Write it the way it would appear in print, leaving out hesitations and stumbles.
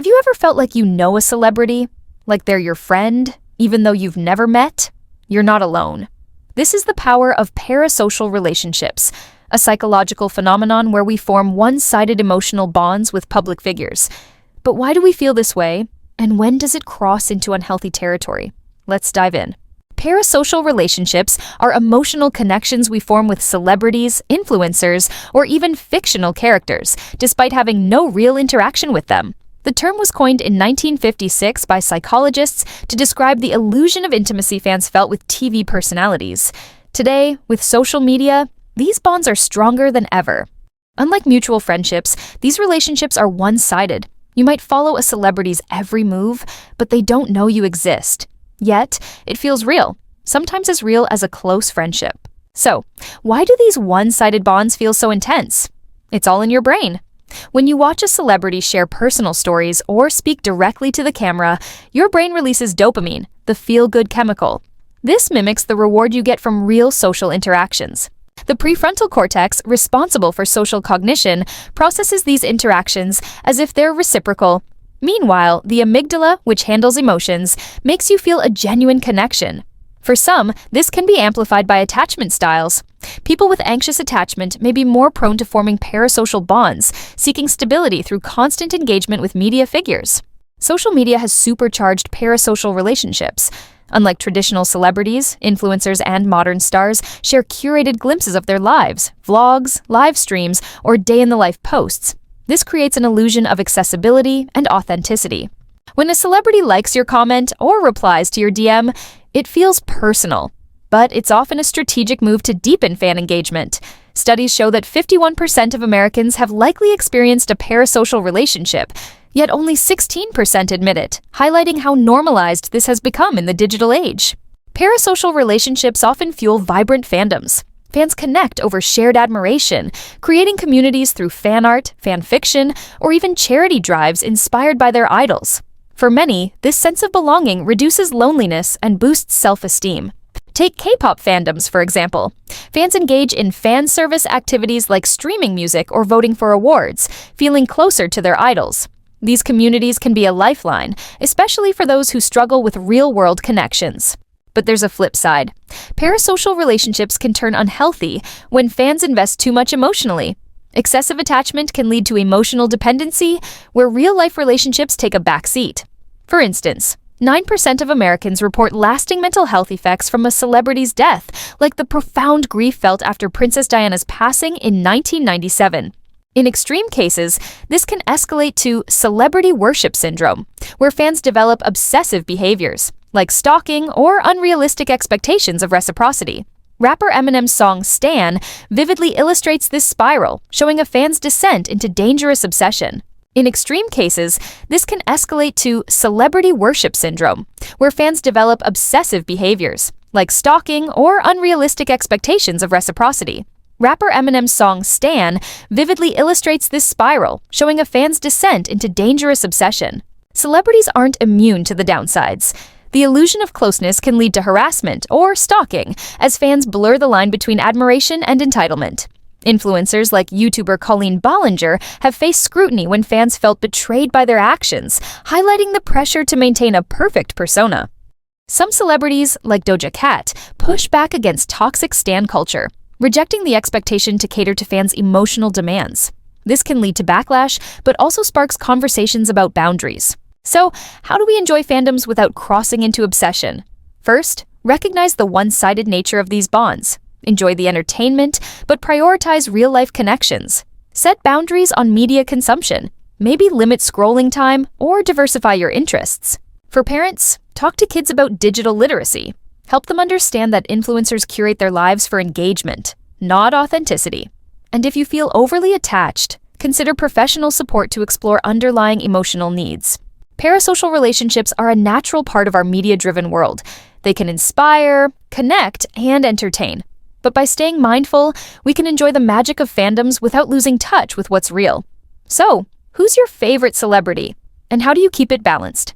Have you ever felt like you know a celebrity? Like they're your friend, even though you've never met? You're not alone. This is the power of parasocial relationships, a psychological phenomenon where we form one-sided emotional bonds with public figures. But why do we feel this way? And when does it cross into unhealthy territory? Let's dive in. Parasocial relationships are emotional connections we form with celebrities, influencers, or even fictional characters, despite having no real interaction with them. The term was coined in 1956 by psychologists to describe the illusion of intimacy fans felt with TV personalities. Today, with social media, these bonds are stronger than ever. Unlike mutual friendships, these relationships are one-sided. You might follow a celebrity's every move, but they don't know you exist. Yet, it feels real, sometimes as real as a close friendship. So, why do these one-sided bonds feel so intense? It's all in your brain. When you watch a celebrity share personal stories or speak directly to the camera, your brain releases dopamine, the feel-good chemical. This mimics the reward you get from real social interactions. The prefrontal cortex, responsible for social cognition, processes these interactions as if they're reciprocal. Meanwhile, the amygdala, which handles emotions, makes you feel a genuine connection. For some, this can be amplified by attachment styles. People with anxious attachment may be more prone to forming parasocial bonds, seeking stability through constant engagement with media figures. Social media has supercharged parasocial relationships. Unlike traditional celebrities, influencers and modern stars share curated glimpses of their lives, vlogs, live streams, or day-in-the-life posts. This creates an illusion of accessibility and authenticity. When a celebrity likes your comment or replies to your DM, it feels personal. But it's often a strategic move to deepen fan engagement. Studies show that 51% of Americans have likely experienced a parasocial relationship, yet only 16% admit it, highlighting how normalized this has become in the digital age. Parasocial relationships often fuel vibrant fandoms. Fans connect over shared admiration, creating communities through fan art, fan fiction, or even charity drives inspired by their idols. For many, this sense of belonging reduces loneliness and boosts self-esteem. Take K-pop fandoms, for example. Fans engage in fan service activities like streaming music or voting for awards, feeling closer to their idols. These communities can be a lifeline, especially for those who struggle with real-world connections. But there's a flip side. Parasocial relationships can turn unhealthy when fans invest too much emotionally. Excessive attachment can lead to emotional dependency, where real-life relationships take a backseat. For instance, 9% of Americans report lasting mental health effects from a celebrity's death, like the profound grief felt after Princess Diana's passing in 1997. In extreme cases, this can escalate to celebrity worship syndrome, where fans develop obsessive behaviors, like stalking or unrealistic expectations of reciprocity. Rapper Eminem's song "Stan" vividly illustrates this spiral, showing a fan's descent into dangerous obsession. In extreme cases, this can escalate to celebrity worship syndrome, where fans develop obsessive behaviors, like stalking or unrealistic expectations of reciprocity. Rapper Eminem's song "Stan" vividly illustrates this spiral, showing a fan's descent into dangerous obsession. Celebrities aren't immune to the downsides. The illusion of closeness can lead to harassment or stalking, as fans blur the line between admiration and entitlement. Influencers like YouTuber Colleen Ballinger have faced scrutiny when fans felt betrayed by their actions, highlighting the pressure to maintain a perfect persona. Some celebrities, like Doja Cat, push back against toxic stan culture, rejecting the expectation to cater to fans' emotional demands. This can lead to backlash, but also sparks conversations about boundaries. So, how do we enjoy fandoms without crossing into obsession? First, recognize the one-sided nature of these bonds. Enjoy the entertainment, but prioritize real-life connections. Set boundaries on media consumption. Maybe limit scrolling time or diversify your interests. For parents, talk to kids about digital literacy. Help them understand that influencers curate their lives for engagement, not authenticity. And if you feel overly attached, consider professional support to explore underlying emotional needs. Parasocial relationships are a natural part of our media-driven world. They can inspire, connect, and entertain. But by staying mindful, we can enjoy the magic of fandoms without losing touch with what's real. So, who's your favorite celebrity? And how do you keep it balanced?